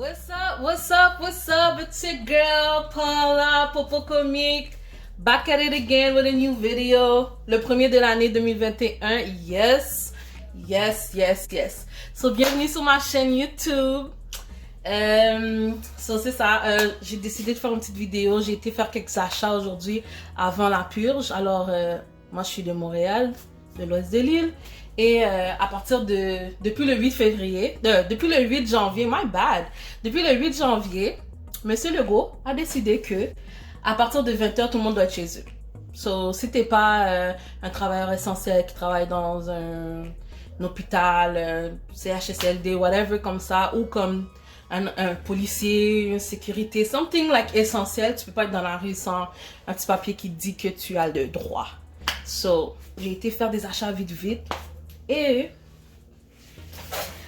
What's up? It's your girl Paula Popo Comique, back at it again with a new video. Le premier de l'année 2021. Yes. So bienvenue sur ma chaîne YouTube. So c'est ça. J'ai décidé de faire une petite vidéo. J'ai été faire quelques achats aujourd'hui avant la purge. Alors moi je suis de Montréal, de l'ouest de l'île. Et à partir depuis le 8 février, depuis le 8 janvier, depuis le 8 janvier, Monsieur Legault a décidé que à partir de 20h, tout le monde doit être chez eux. So, si t'es pas un travailleur essentiel qui travaille dans un hôpital, CHSLD, whatever comme ça, ou comme un policier, une sécurité, something like essentiel, tu peux pas être dans la rue sans un petit papier qui dit que tu as le droit. So, j'ai été faire des achats vite. Et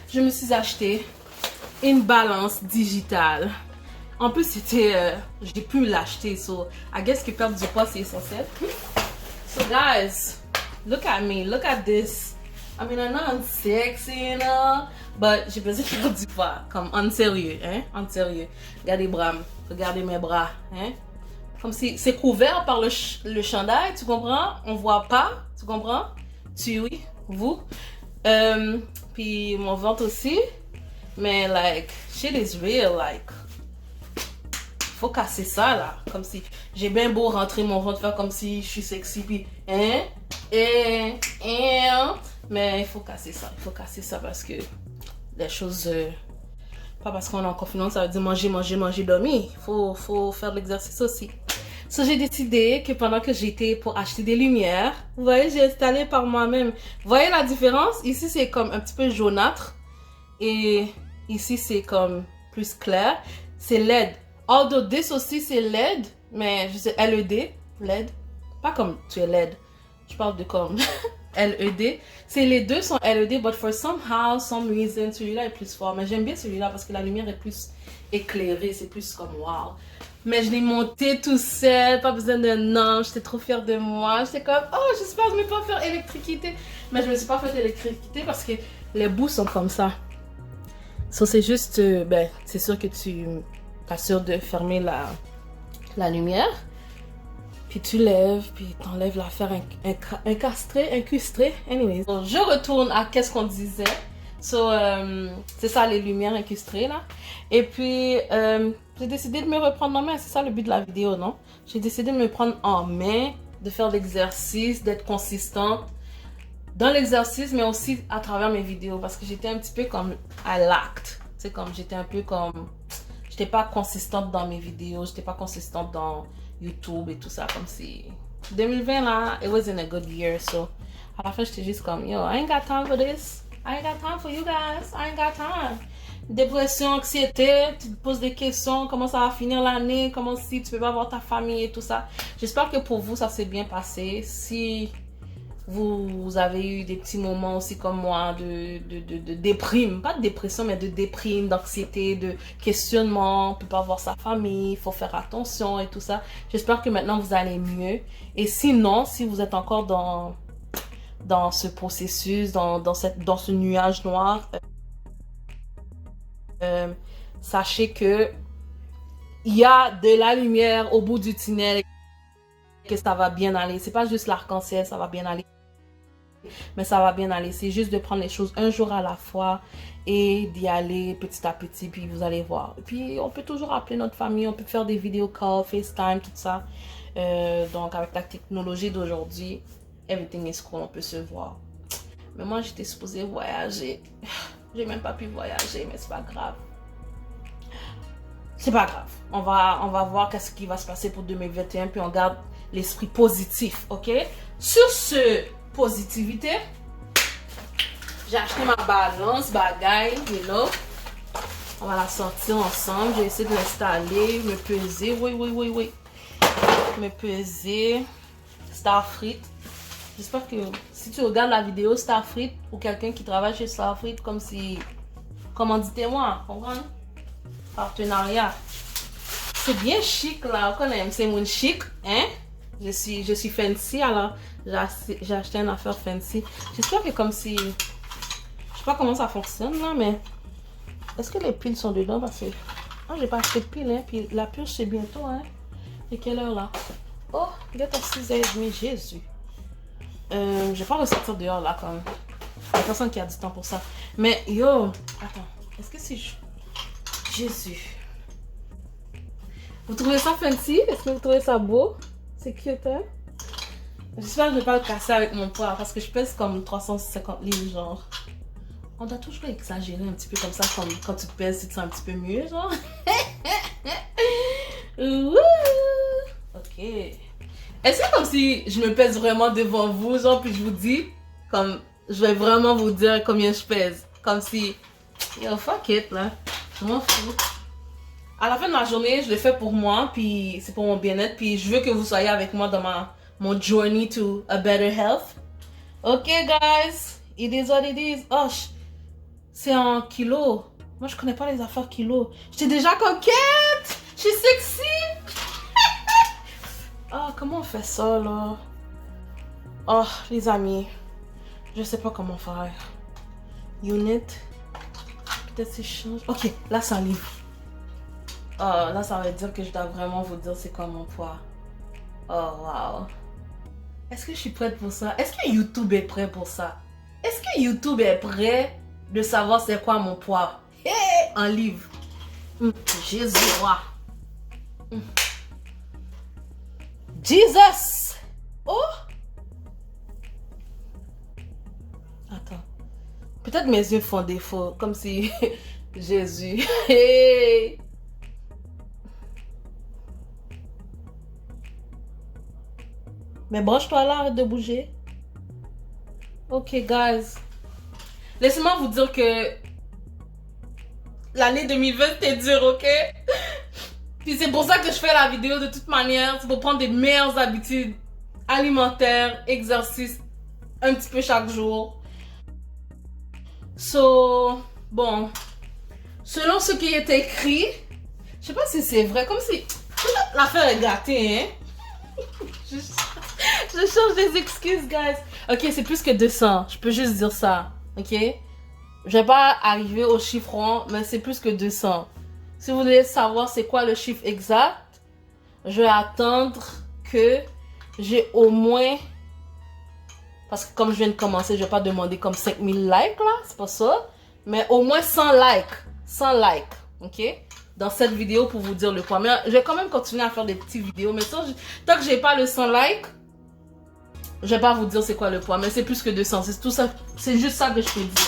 je me suis acheté une balance digitale. En plus, c'était... j'ai pu l'acheter. So, I guess que perdre du poids, c'est essentiel. So, guys, look at me. Look at this. I mean, I know I'm sexy, you know. But j'ai besoin de perdre du poids. Comme, en sérieux, hein. En sérieux. Regardez les bras. Regardez mes bras, hein. Comme si c'est couvert par le chandail, tu comprends? On voit pas, tu comprends? Oui, vous. Puis mon ventre aussi. Mais like, shit is real, like. Faut casser ça là. Comme si j'ai bien beau rentrer mon ventre, faire comme si je suis sexy, puis mais il faut casser ça. Il faut casser ça parce que les choses. Pas parce qu'on est en confinement, ça veut dire manger, dormir. Faut faire de l'exercice aussi. So, j'ai décidé que pendant que j'étais pour acheter des lumières, vous voyez, j'ai installé par moi-même. Vous voyez la différence? Ici, c'est comme un petit peu jaunâtre. Et ici, c'est comme plus clair. C'est LED. Although this aussi, c'est LED. Mais je sais, LED. Pas comme tu es LED. Je parle de comme LED. Les deux sont LED, but for some reason, celui-là est plus fort. Mais j'aime bien celui-là parce que la lumière est plus éclairée. C'est plus comme wow. Mais je l'ai monté tout seul, pas besoin d'un ange, j'étais trop fière de moi. J'étais comme, oh, j'espère que je ne vais pas faire électricité. Mais je ne me suis pas fait électricité parce que les bouts sont comme ça. So, c'est juste, c'est sûr que tu t'assures de fermer la lumière. Puis tu lèves, puis t'enlèves l'affaire incustrée. Anyways, so, je retourne à qu'est-ce qu'on disait. So, c'est ça les lumières incustrées là. Et puis, j'ai décidé de me reprendre en main. C'est ça le but de la vidéo, non? J'ai décidé de me prendre en main, de faire l'exercice, d'être consistante dans l'exercice, mais aussi à travers mes vidéos. Parce que j'étais un petit peu comme I lacked. C'est comme, j'étais un peu comme... J'étais pas consistante dans mes vidéos. J'étais pas consistante dans YouTube et tout ça. Comme si... 2020 là, it wasn't a good year. So, à la fin, j'étais juste comme, yo, I ain't got time for this. I ain't got time for you guys. I ain't got time. Dépression, anxiété, tu te poses des questions, comment ça va finir l'année, comment si tu peux pas voir ta famille et tout ça. J'espère que pour vous, ça s'est bien passé. Si vous avez eu des petits moments aussi comme moi de déprime, pas de dépression, mais de déprime, d'anxiété, de questionnement, on peut pas voir sa famille, il faut faire attention et tout ça. J'espère que maintenant vous allez mieux. Et sinon, si vous êtes encore dans ce processus, dans ce nuage noir, sachez que il y a de la lumière au bout du tunnel, que ça va bien aller. C'est pas juste l'arc-en-ciel, ça va bien aller, mais ça va bien aller. C'est juste de prendre les choses un jour à la fois et d'y aller petit à petit, puis vous allez voir. Et puis on peut toujours appeler notre famille, on peut faire des vidéo calls, FaceTime, tout ça. Donc avec la technologie d'aujourd'hui, everything is cool, on peut se voir. Mais moi j'étais supposée voyager. J'ai même pas pu voyager, mais c'est pas grave. C'est pas grave. On va voir qu'est-ce qui va se passer pour 2021, puis on garde l'esprit positif, ok? Sur ce, positivité, j'ai acheté ma balance, bagaille, you know. On va la sortir ensemble. J'ai essayé de l'installer, me peser. Oui. Me peser. Starfrit. J'espère que si tu regardes la vidéo Starfrit ou quelqu'un qui travaille chez Starfrit, comme si, commanditez-moi, comprends? Partenariat. C'est bien chic là, on aime, c'est mon chic, hein? Je suis fancy, alors j'ai acheté une affaire fancy. J'espère que comme si, je sais pas comment ça fonctionne là, mais Est-ce que les piles sont dedans? Parce que moi, j'ai pas acheté de piles, hein. Puis la purge, c'est bientôt, hein. Et quelle heure là? Oh, il est à 6h30, Jésus. Je vais pas ressortir dehors là quand même. Il y a personne qui a du temps pour ça. Mais yo, attends, est-ce que c'est... Jésus. Vous trouvez ça fancy? Est-ce que vous trouvez ça beau? C'est cute, hein? J'espère que je vais pas le casser avec mon poids parce que je pèse comme 350 livres, genre. On doit toujours exagérer un petit peu comme ça, comme quand tu pèses, tu te sens un petit peu mieux, genre. Wouh! Ok. Est-ce que comme si je me pèse vraiment devant vous, genre, puis je vous dis, comme, je vais vraiment vous dire combien je pèse. Comme si, yo, fuck it, là. Je m'en fous. À la fin de ma journée, je le fais pour moi, puis c'est pour mon bien-être, puis je veux que vous soyez avec moi dans mon journey to a better health. Ok, guys, it is what it is. Oh, c'est en kilos. Moi, je connais pas les affaires kilos. J'étais déjà coquette. Je suis sexy. Ah, comment on fait ça, là? Oh, les amis, je sais pas comment faire. Unit. Peut-être c'est change. Ok, là, ça livre. Oh, là, ça veut dire que je dois vraiment vous dire c'est quoi mon poids. Oh, wow. Est-ce que je suis prête pour ça? Est-ce que YouTube est prêt pour ça? Est-ce que YouTube est prêt de savoir c'est quoi mon poids? Hey, un livre. Jésus, roi. Jesus. Oh. Attends. Peut-être mes yeux font défaut. Comme si... Jésus. Hey. Mais branche-toi là, arrête de bouger. Ok, guys. Laissez-moi vous dire que l'année 2020 c'était dur, ok? Puis c'est pour ça que je fais la vidéo de toute manière. C'est pour prendre des meilleures habitudes alimentaires, exercices, un petit peu chaque jour. So, bon. Selon ce qui est écrit, je sais pas si c'est vrai, comme si l'affaire est gâtée, hein? Je cherche des excuses, guys. Ok, c'est plus que 200. Je peux juste dire ça. Ok? Je vais pas arriver au chiffre rond, mais c'est plus que 200. Si vous voulez savoir c'est quoi le chiffre exact, je vais attendre que j'ai au moins... Parce que comme je viens de commencer, je vais pas demander comme 5000 likes là. C'est pas ça. Mais au moins 100 likes. 100 likes. Ok? Dans cette vidéo pour vous dire le poids. Mais je vais quand même continuer à faire des petites vidéos. Mais tant que j'ai pas le 100 likes, je vais pas vous dire c'est quoi le poids. Mais c'est plus que 200. C'est tout ça. C'est juste ça que je peux dire.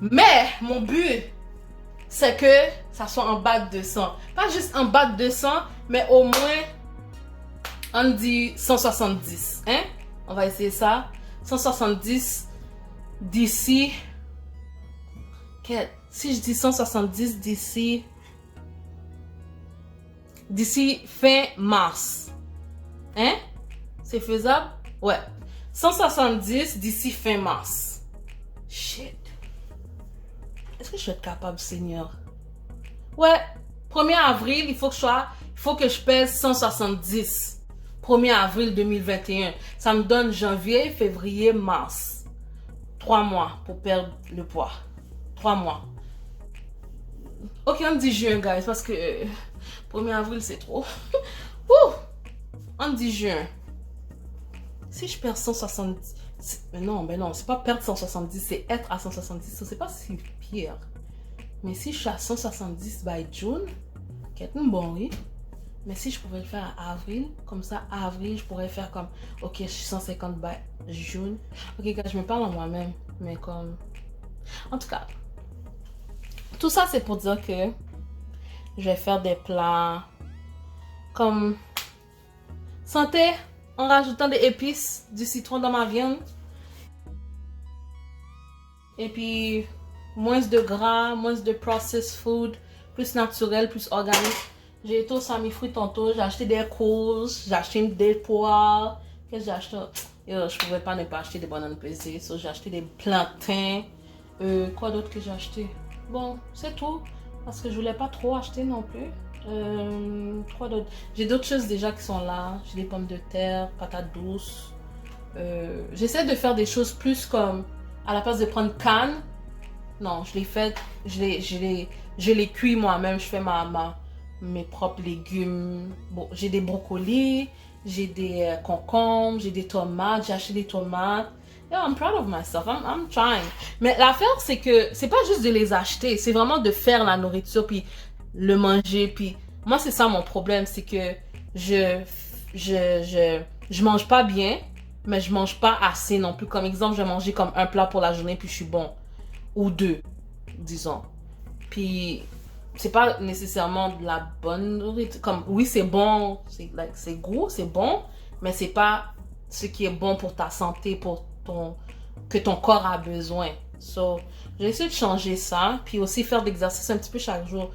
Mais mon but, c'est que ça soit en bas de 200. Pas juste en bas de 200, mais au moins, on dit 170. Hein? On va essayer ça. 170 d'ici. Si je dis 170 d'ici fin mars. Hein? C'est faisable? Ouais. 170 d'ici fin mars. Shit. Est-ce que je vais être capable, Seigneur? Ouais. 1er avril, il faut que je pèse 170. 1er avril 2021. Ça me donne janvier, février, mars. 3 mois pour perdre le poids. 3 mois. Ok, on dit juin, guys, parce que 1er avril, c'est trop. On dit juin. Si je perds 170... Non, ben non, c'est pas perdre 170, c'est être à 170. C'est pas si pire. Mais si je suis à 170 by June, c'est bon, oui. Mais si je pouvais le faire à avril, comme ça, à avril, je pourrais faire comme, ok, je suis 150 by June. Ok, gars, je me parle en moi-même, mais comme... En tout cas, tout ça, c'est pour dire que je vais faire des plats comme santé, en rajoutant des épices, du citron dans ma viande. Et puis, moins de gras, moins de processed food, plus naturel, plus organique. J'ai été au Sami Fruit tantôt, j'ai acheté des courges, j'ai acheté des poires. Qu'est-ce que j'ai acheté? Je pouvais pas ne pas acheter des bananes pesées, so j'ai acheté des plantains. Quoi d'autre que j'ai acheté? Bon, c'est tout. Parce que je voulais pas trop acheter non plus. Quoi d'autre? J'ai d'autres choses déjà qui sont là. J'ai des pommes de terre, patates douces. J'essaie de faire des choses plus comme, à la place de prendre canne, Non, je l'ai fait, je l'ai cuit moi-même. Je fais mes propres légumes. Bon, j'ai des brocolis, j'ai des concombres, j'ai des tomates, j'ai acheté des tomates. Yeah, I'm proud of myself. I'm trying. Mais l'affaire, c'est que c'est pas juste de les acheter, c'est vraiment de faire la nourriture puis le manger. Puis moi, c'est ça mon problème, c'est que je, je mange pas bien, mais je mange pas assez non plus. Comme exemple, je vais manger comme un plat pour la journée puis je suis bon. Ou deux, disons. Puis c'est pas nécessairement de la bonne nourriture. Comme, oui, c'est bon, c'est gros, c'est bon, mais c'est pas ce qui est bon pour ta santé, pour que ton corps a besoin. So, j'ai essayé de changer ça, puis aussi faire de l'exercice un petit peu chaque jour.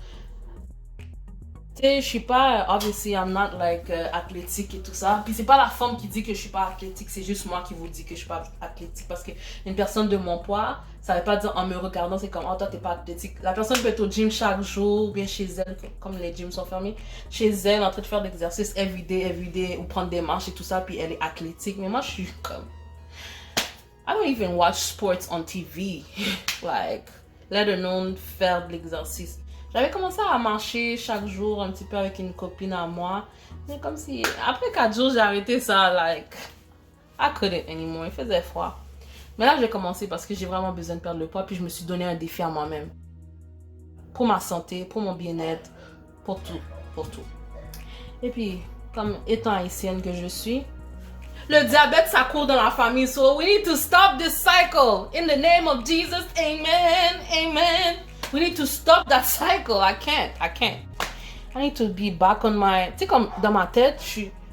Tu sais, je suis pas, obviously, I'm not like athlétique et tout ça. Puis c'est pas la femme qui dit que je suis pas athlétique, c'est juste moi qui vous dis que je suis pas athlétique. Parce que une personne de mon poids, ça veut pas dire en me regardant, c'est comme, oh, toi, t'es pas athlétique. La personne peut être au gym chaque jour, ou bien chez elle, comme les gyms sont fermés, chez elle, en train de faire de l'exercice everyday, ou prendre des marches et tout ça, puis elle est athlétique. Mais moi, je suis comme, I don't even watch sports on TV. Like, let alone faire de l'exercice. J'avais commencé à marcher chaque jour un petit peu avec une copine à moi. Mais comme si, après 4 jours, j'ai arrêté ça. Like, I couldn't anymore. Il faisait froid. Mais là, j'ai commencé parce que j'ai vraiment besoin de perdre le poids. Puis je me suis donné un défi à moi-même. Pour ma santé, pour mon bien-être, pour tout. Pour tout. Et puis, comme étant haïtienne que je suis, le diabète, ça court dans la famille. So we need to stop this cycle. In the name of Jesus, amen, amen. We need to stop that cycle. I can't. I need to be back on my... Tu sais, comme dans ma tête,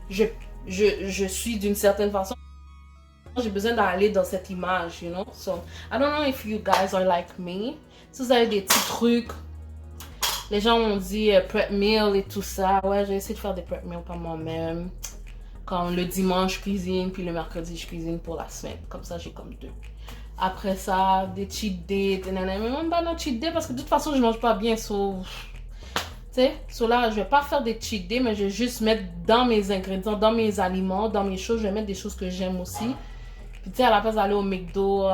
je suis d'une certaine façon. J'ai besoin d'aller dans cette image, you know. So, I don't know if you guys are like me. Si vous avez des petits trucs, les gens m'ont dit prep meal et tout ça. Ouais, j'ai essayé de faire des prep meals par moi-même. Comme le dimanche, je cuisine, puis le mercredi, je cuisine pour la semaine. Comme ça, j'ai comme 2. Après ça, des cheat days, mais même pas non cheat day parce que de toute façon, je mange pas bien. So, tu sais, so là, je vais pas faire des cheat days, mais je vais juste mettre dans mes ingrédients, dans mes aliments, dans mes choses, je vais mettre des choses que j'aime aussi. Puis tu sais, à la place d'aller au McDo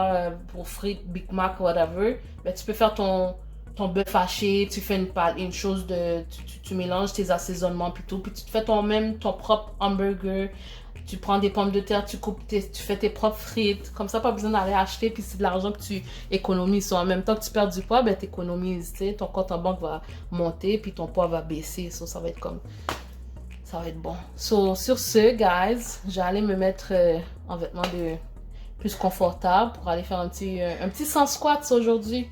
pour frites, Big Mac, whatever, ben, tu peux faire ton bœuf haché, tu fais une chose de... Tu mélanges tes assaisonnements plutôt, puis tu te fais ton propre hamburger. Tu prends des pommes de terre, tu fais tes propres frites. Comme ça, pas besoin d'aller acheter. Puis c'est de l'argent que tu économises. So, en même temps que tu perds du poids, ben, tu économises. Ton compte en banque va monter, puis ton poids va baisser. So, ça va être comme... Ça va être bon. So, sur ce, guys, j'allais me mettre en vêtements plus confortables pour aller faire un petit 100 squats aujourd'hui.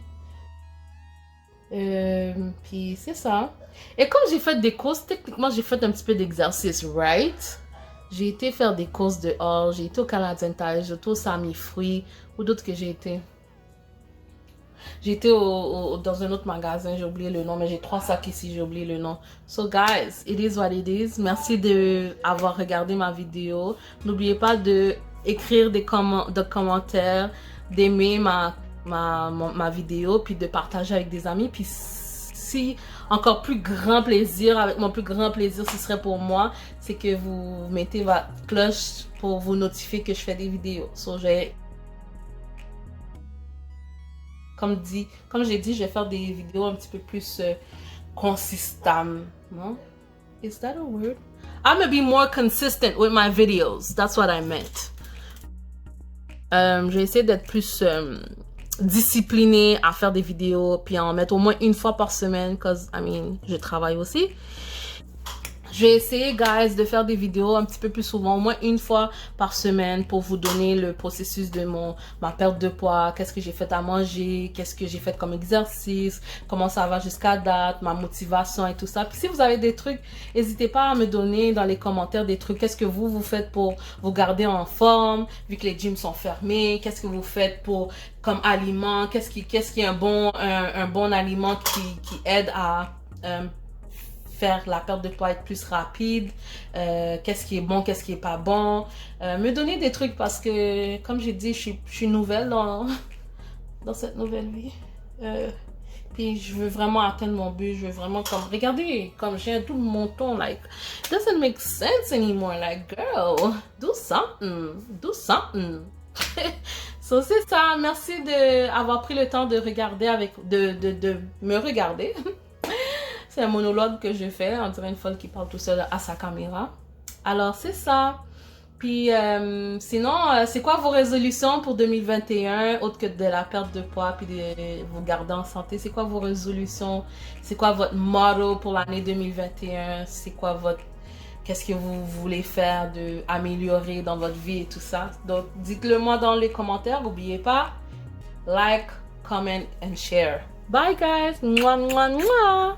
Puis c'est ça. Et comme j'ai fait des courses, techniquement, j'ai fait un petit peu d'exercice, right? J'ai été faire des courses dehors, j'ai été au Canadian Tire, j'ai été au Sami Fruits, ou d'autres que j'ai été. J'ai été dans un autre magasin, j'ai oublié le nom, mais j'ai 3 sacs ici, j'ai oublié le nom. So guys, it is what it is. Merci d'avoir regardé ma vidéo. N'oubliez pas de écrire des commentaires, d'aimer ma vidéo, puis de partager avec des amis. Puis si encore plus grand plaisir, avec mon plus grand plaisir, ce serait pour moi, c'est que vous mettez votre cloche pour vous notifier que je fais des vidéos. So, comme j'ai dit, je vais faire des vidéos un petit peu plus consistantes. Non? Is that a word? I'm gonna be more consistent with my videos. That's what I meant. Je vais essayer d'être plus disciplinée à faire des vidéos, puis à en mettre au moins une fois par semaine, cause, je travaille aussi. Je vais essayer, guys, de faire des vidéos un petit peu plus souvent, au moins une fois par semaine pour vous donner le processus de ma perte de poids, qu'est-ce que j'ai fait à manger, qu'est-ce que j'ai fait comme exercice, comment ça va jusqu'à date, ma motivation et tout ça. Puis si vous avez des trucs, n'hésitez pas à me donner dans les commentaires des trucs. Qu'est-ce que vous faites pour vous garder en forme, vu que les gyms sont fermés? Qu'est-ce que vous faites pour comme aliment? Qu'est-ce qui est un bon aliment qui aide à faire la perte de poids être plus rapide, qu'est-ce qui est bon, qu'est-ce qui est pas bon, me donner des trucs parce que, comme j'ai dit, je suis nouvelle dans cette nouvelle vie. Puis je veux vraiment atteindre mon but, je veux vraiment comme, regardez, comme j'ai un double menton, like, doesn't make sense anymore, like, girl, do something. So, c'est ça. Merci d'avoir pris le temps de regarder de me regarder. C'est un monologue que je fais. On dirait une folle qui parle tout seul à sa caméra. Alors, c'est ça. Puis, sinon, c'est quoi vos résolutions pour 2021, autre que de la perte de poids puis de vous garder en santé? C'est quoi vos résolutions? C'est quoi votre motto pour l'année 2021? C'est quoi qu'est-ce que vous voulez faire de améliorer dans votre vie et tout ça? Donc, dites-le moi dans les commentaires. N'oubliez pas, like, comment and share. Bye guys! Mouah, mouah, mouah.